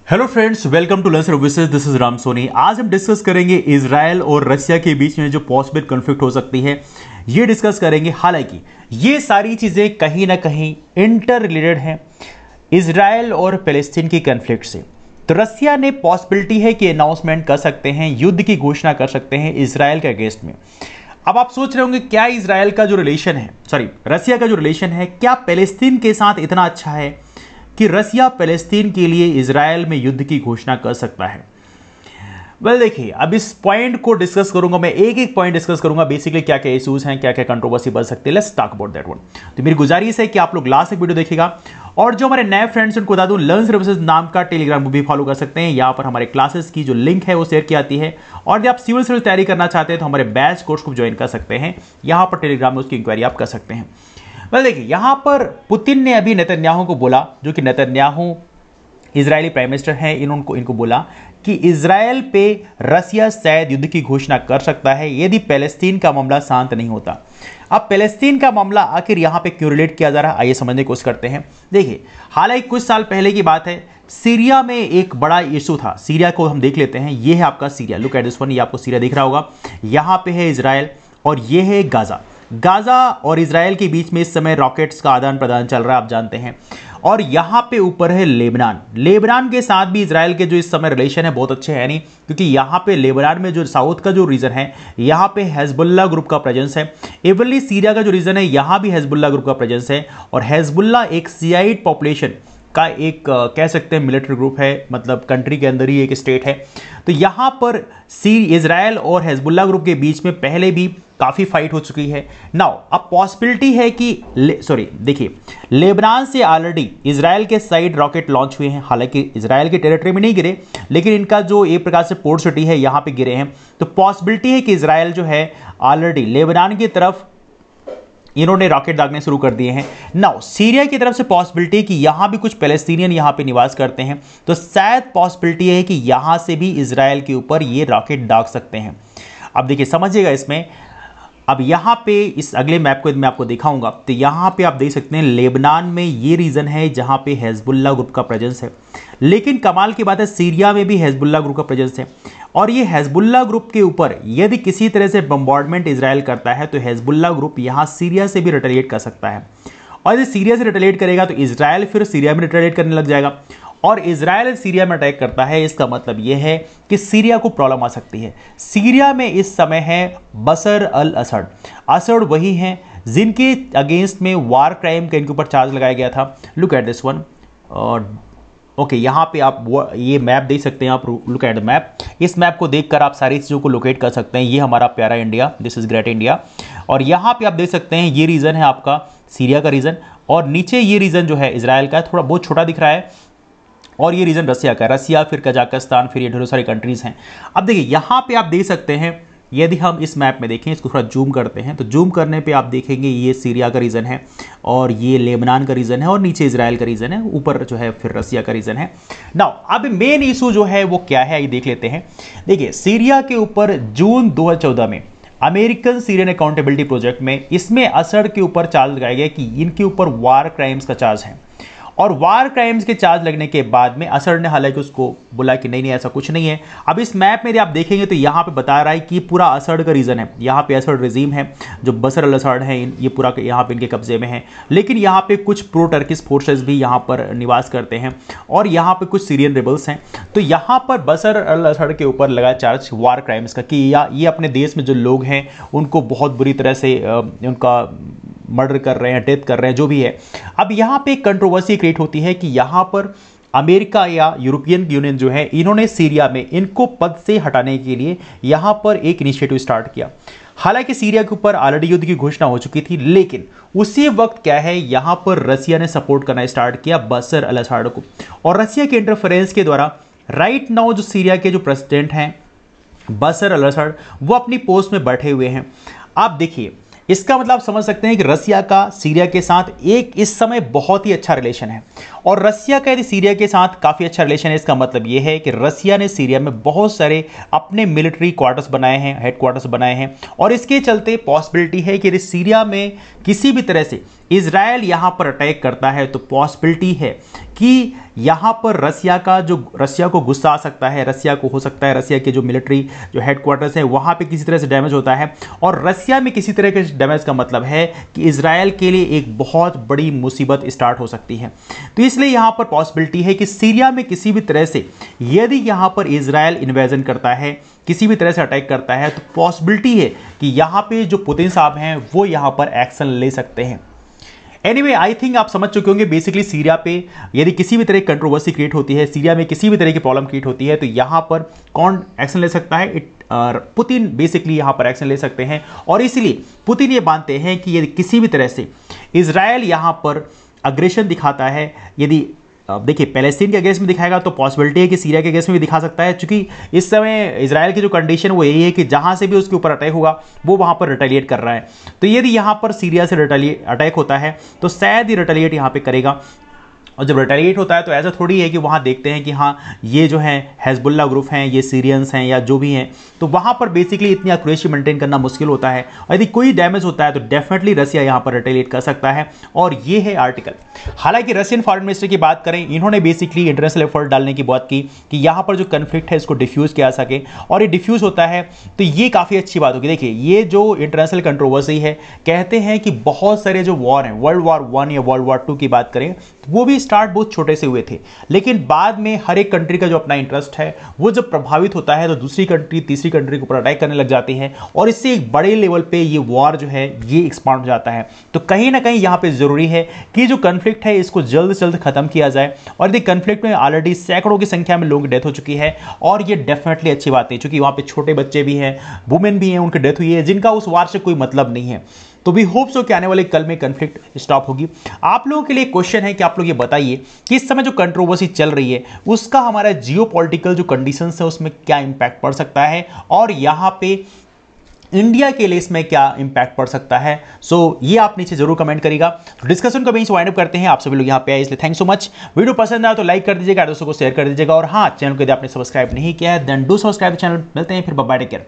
Hello friends, welcome to learn services. This is Ram Soni. आज हम discuss करेंगे इजराइल और रसिया के बीच में जो पॉसिबल कॉन्फ्लिक्ट हो सकती है, ये डिस्कस करेंगे। हालांकि ये सारी चीजें कहीं ना कहीं इंटर रिलेटेड हैं इजराइल और पैलेस्टीन की कॉन्फ्लिक्ट से। तो रसिया ने पॉसिबिलिटी है कि अनाउंसमेंट कर सकते हैं, युद्ध की घोषणा कर सकते हैं इजराइल के अगेंस्ट में। अब आप सोच रहे होंगे क्या इजराइल का जो रिलेशन है, रसिया का जो रिलेशन है, क्या पैलेस्तीन के साथ इतना अच्छा है कि रसिया पैलेस्तीन के लिए इजराइल में युद्ध की घोषणा कर सकता है? देखिए, अब इस पॉइंट को डिस्कस करूंगा मैं, एक एक पॉइंट डिस्कस करूंगा। बेसिकली क्या क्या इश्यूज हैं, क्या क्या कंट्रोवर्सी बढ़ सकती है। Let's talk about that one. तो मेरी गुजारिश है कि आप लोग लास्ट तक वीडियो देखिएगा, और जो हमारे नए फ्रेंड्स उनको बता दूं, लर्न सर्विसेज नाम का टेलीग्राम को भी फॉलो कर सकते हैं। यहाँ पर हमारे क्लासेस की जो लिंक है वो शेयर की आती है, और जब आप सिविल सर्विस तैयारी करना चाहते हैं तो हमारे बैच कोर्स को ज्वाइन कर सकते हैं। यहाँ पर टेलीग्राम में उसकी इंक्वायरी आप कर सकते हैं। देखिए, यहां पर पुतिन ने अभी नेतन्याहू को बोला, जो कि नेतन्याहू इजरायली प्राइम मिनिस्टर हैं, इनको बोला कि इजराइल पे रसिया शायद युद्ध की घोषणा कर सकता है यदि पैलेस्तीन का मामला शांत नहीं होता। अब पैलेस्तीन का मामला आखिर यहां पे क्यों रिलेट किया जा रहा है, आइए समझने की कोशिश करते हैं। देखिए, हालांकि कुछ साल पहले की बात है, सीरिया में एक बड़ा इशू था। सीरिया को हम देख लेते हैं। ये है आपका Syria, look at this one. ये आपको सीरिया दिख रहा होगा। यहां पे है इजराइल और ये है गाजा और इजराइल के बीच में इस समय रॉकेट्स का आदान प्रदान चल रहा है, आप जानते हैं। और यहां पे ऊपर है लेबनान के साथ भी इजराइल के जो इस समय रिलेशन है बहुत अच्छे हैं नहीं, क्योंकि यहां पे लेबनान में जो साउथ का जो रीजन है, यहां पे हेजबुल्ला ग्रुप का प्रेजेंस है। इवनली सीरिया का जो रीजन है, यहां भी हेजबुल्ला ग्रुप का प्रेजेंस है। और हेजबुल्ला एक शियाइट पॉपुलेशन का एक कह सकते हैं मिलिट्री ग्रुप है, मतलब कंट्री के अंदर ही एक स्टेट है। तो यहां पर इजराइल और हेजबुल्ला ग्रुप के बीच में पहले भी काफी फाइट हो चुकी है। नाउ अब पॉसिबिलिटी है कि देखिए, लेबनान से ऑलरेडी इजराइल के साइड रॉकेट लॉन्च हुए हैं। हालांकि इजराइल के टेरिटरी में नहीं गिरे, लेकिन इनका जो एक प्रकार से पोर्ट सिटी है, यहां पे गिरे हैं। तो पॉसिबिलिटी है कि इजराइल जो है ऑलरेडी लेबनान की तरफ इन्होंने रॉकेट दागने शुरू कर दिए हैं। नाउ सीरिया की तरफ से पॉसिबिलिटी है कि यहां भी कुछ पैलेस्टीनियन यहां पे निवास करते हैं, तो शायद पॉसिबिलिटी है कि यहां से भी इजराइल के ऊपर ये रॉकेट दाग सकते हैं। अब देखिए, समझिएगा इसमें। अब यहां पे इस अगले मैप को मैं आपको दिखाऊंगा, तो यहां पे आप देख सकते हैं लेबनान में ये रीजन है जहां पे हेजबुल्ला ग्रुप का प्रेजेंस है। लेकिन कमाल की बात है, सीरिया में भी हेजबुल्ला ग्रुप का प्रेजेंस है। और ये हेजबुल्ला ग्रुप के ऊपर यदि किसी तरह से बम्बार्डमेंट इजराइल करता है, तो हेजबुल्ला ग्रुप यहां सीरिया से भी रिटेलिएट कर सकता है। और यदि सीरिया से रिटेलिएट करेगा तो इजराइल फिर सीरिया में रिटेलिएट करने लग जाएगा। और इजराइल सीरिया में अटैक करता है, इसका मतलब यह है कि सीरिया को प्रॉब्लम आ सकती है। सीरिया में इस समय है बशर अल असद। असद वही हैं जिनके अगेंस्ट में वार क्राइम का इनके ऊपर चार्ज लगाया गया था। Look at this one. Okay, यहाँ पे आप ये मैप देख सकते हैं। आप लुक एट द मैप। इस मैप को देखकर आप सारी चीज़ों को लोकेट कर सकते हैं। ये हमारा प्यारा India, this is great India. और यहाँ पे आप देख सकते हैं ये रीजन है आपका सीरिया का रीजन, और नीचे ये रीजन जो है इजराइल का, थोड़ा बहुत छोटा दिख रहा है। और ये रीजन रसिया का, रसिया फिर कजाकिस्तान, फिर ये ढेरों सारी कंट्रीज हैं। अब देखिए, यहाँ पे आप देख सकते हैं, यदि हम इस मैप में देखें, इसको थोड़ा जूम करते हैं, तो जूम करने पे आप देखेंगे ये सीरिया का रीजन है, और ये लेबनान का रीजन है, और नीचे इजराइल का रीजन है, ऊपर जो है फिर रसिया का रीजन है। नाउ अब मेन इशू जो है वो क्या है, ये देख लेते हैं। देखिए, सीरिया के ऊपर जून 2014 में अमेरिकन सीरियन अकाउंटेबिलिटी प्रोजेक्ट में इसमें असद के ऊपर चार्ज लगाया गया कि इनके ऊपर वार क्राइम्स का चार्ज है। और वार क्राइम्स के चार्ज लगने के बाद में असद ने हालांकि उसको बोला कि नहीं ऐसा कुछ नहीं है। अब इस मैप में यदि आप देखेंगे तो यहाँ पे बता रहा है कि पूरा असद का रीजन है। यहाँ पे असद रिजीम है, जो बशर अल असद है, ये पूरा यहाँ पे इनके कब्जे में है। लेकिन यहाँ पे कुछ प्रो टर्किश फोर्सेस भी यहाँ पर निवास करते हैं, और यहाँ पे कुछ सीरियन रिबल्स हैं। तो यहाँ पर बशर अल असद के ऊपर लगा चार्ज वार क्राइम्स का कि ये अपने देश में जो लोग हैं उनको बहुत बुरी तरह से उनका मर्डर कर रहे हैं, डेथ कर रहे हैं, जो भी है। अब यहाँ पे एक कंट्रोवर्सी क्रिएट होती है कि यहाँ पर अमेरिका या यूरोपियन यूनियन जो है, इन्होंने सीरिया में इनको पद से हटाने के लिए यहाँ पर एक इनिशिएटिव स्टार्ट किया। हालांकि सीरिया के ऊपर ऑलरेडी युद्ध की घोषणा हो चुकी थी, लेकिन उसी वक्त क्या है, यहाँ पर रसिया ने सपोर्ट करना स्टार्ट किया बशर अल असद को। और रसिया के इंटरफेरेंस के द्वारा राइट नाउ जो सीरिया के जो प्रेसिडेंट हैं बशर अल असद, वो अपनी पोस्ट में बैठे हुए हैं। आप देखिए, इसका मतलब समझ सकते हैं कि रसिया का सीरिया के साथ एक इस समय बहुत ही अच्छा रिलेशन है। और रसिया का यदि सीरिया के साथ काफी अच्छा रिलेशन है, इसका मतलब यह है कि रसिया ने सीरिया में बहुत सारे अपने मिलिट्री क्वार्टर्स बनाए हैं, हेडक्वार्टर्स बनाए हैं, और इसके चलते पॉसिबिलिटी है कि यदि सीरिया में किसी भी तरह से इजराइल यहां पर अटैक करता है तो पॉसिबिलिटी है कि यहां पर रसिया को गुस्सा आ सकता है, रसिया को हो सकता है रसिया के जो मिलिट्री जो हेडक्वार्टर्स है वहां पे किसी तरह से डैमेज होता है, और रसिया में किसी तरह के डैमेज का मतलब है कि इजराइल के लिए एक बहुत बड़ी मुसीबत स्टार्ट हो सकती है। तो इसलिए यहां पर पॉसिबिलिटी है कि सीरिया में किसी भी तरह से यदि यहां पर इजराइल इन्वेजन करता है, किसी भी तरह से अटैक करता है, तो पॉसिबिलिटी है कि यहां पे जो पुतिन साहब हैं वो यहां पर एक्शन ले सकते हैं। एनीवे, आई थिंक आप समझ चुके होंगे बेसिकली सीरिया पे यदि किसी भी तरह की कंट्रोवर्सी क्रिएट होती है, सीरिया में किसी भी तरह की प्रॉब्लम क्रिएट होती है, तो यहां पर कौन एक्शन ले सकता है? पुतिन बेसिकली यहां पर एक्शन ले सकते हैं। और इसलिए पुतिन ये मानते हैं कि यदि किसी भी तरह से इजराइल यहां पर अग्रेशन दिखाता है, यदि देखिए पैलेस्टीन के अगेंस्ट में दिखाएगा तो पॉसिबिलिटी है कि सीरिया के अगेंस्ट में भी दिखा सकता है, क्योंकि इस समय इजराइल की जो कंडीशन वो यही है कि जहां से भी उसके ऊपर अटैक होगा वो वहां पर रिटेलिएट कर रहा है। तो यदि यहां पर सीरिया से अटैक होता है तो शायद ही रिटेलिएट यहां पे करेगा, और जब रिटेलिएट होता है तो ऐसा थोड़ी है कि वहाँ देखते हैं कि हाँ ये जो है हेजबुल्ला ग्रुप हैं, ये सीरियंस हैं या जो भी हैं, तो वहाँ पर बेसिकली इतनी एक्यूरेसी मेंटेन करना मुश्किल होता है, और यदि कोई डैमेज होता है तो डेफिनेटली रसिया यहाँ पर रिटेलिएट कर सकता है। और ये है आर्टिकल। हालांकि रशियन फॉरेन मिनिस्टर की बात करें, इन्होंने बेसिकली इंटरनेशनल एफर्ट डालने की बात की कि यहाँ पर जो कन्फ्लिक्ट है इसको डिफ्यूज किया जा सके, और ये डिफ्यूज होता है तो ये काफ़ी अच्छी बात होगी। देखिए ये जो इंटरनेशनल कंट्रोवर्सी है, कहते हैं कि बहुत सारे जो वॉर हैं, वर्ल्ड वॉर 1 या वर्ल्ड वॉर 2 की बात करें, वो भी स्टार्ट बहुत छोटे से हुए थे, लेकिन बाद में हर एक कंट्री का जो अपना इंटरेस्ट है वो जब प्रभावित होता है तो दूसरी कंट्री तीसरी कंट्री के ऊपर अटैक करने लग जाती है, और इससे एक बड़े लेवल पे ये वॉर जो है ये एक्सपांड हो जाता है। तो कहीं ना कहीं यहाँ पे जरूरी है कि जो कन्फ्लिक्ट है इसको जल्द से जल्द खत्म किया जाए, और यदि कन्फ्लिक्ट में ऑलरेडी सैकड़ों की संख्या में लोगों की डेथ हो चुकी है, और ये डेफिनेटली अच्छी बात है क्योंकि वहां पे छोटे बच्चे भी हैं, वुमेन भी हैं, उनकी डेथ हुई है जिनका उस वार से कोई मतलब नहीं है। तो भी होप सो कि आने वाले कल में कन्फ्लिक्ट स्टॉप होगी। आप लोगों के लिए क्वेश्चन है कि आप लोग ये बताइए कि इस समय जो कंट्रोवर्सी चल रही है उसका हमारा जियोपॉलिटिकल जो कंडीशंस है उसमें क्या इंपैक्ट पड़ सकता है, और यहां पे इंडिया के लिए इसमें क्या इंपैक्ट पड़ सकता है। सो ये आप नीचे जरूर कमेंट करिएगा। तो डिस्कशन को वहीं से वाइंड अप करते हैं। आप सभी लोग यहाँ पे आए इसलिए थैंक्स सो मच। वीडियो पसंद आया तो लाइक कर दीजिएगा, दोस्तों को शेयर कर दीजिएगा, और हाँ चैनल को यदि आपने सब्सक्राइब नहीं किया है देन डू सब्सक्राइब चैनल। मिलते हैं फिर, बाय बाय, टेक केयर।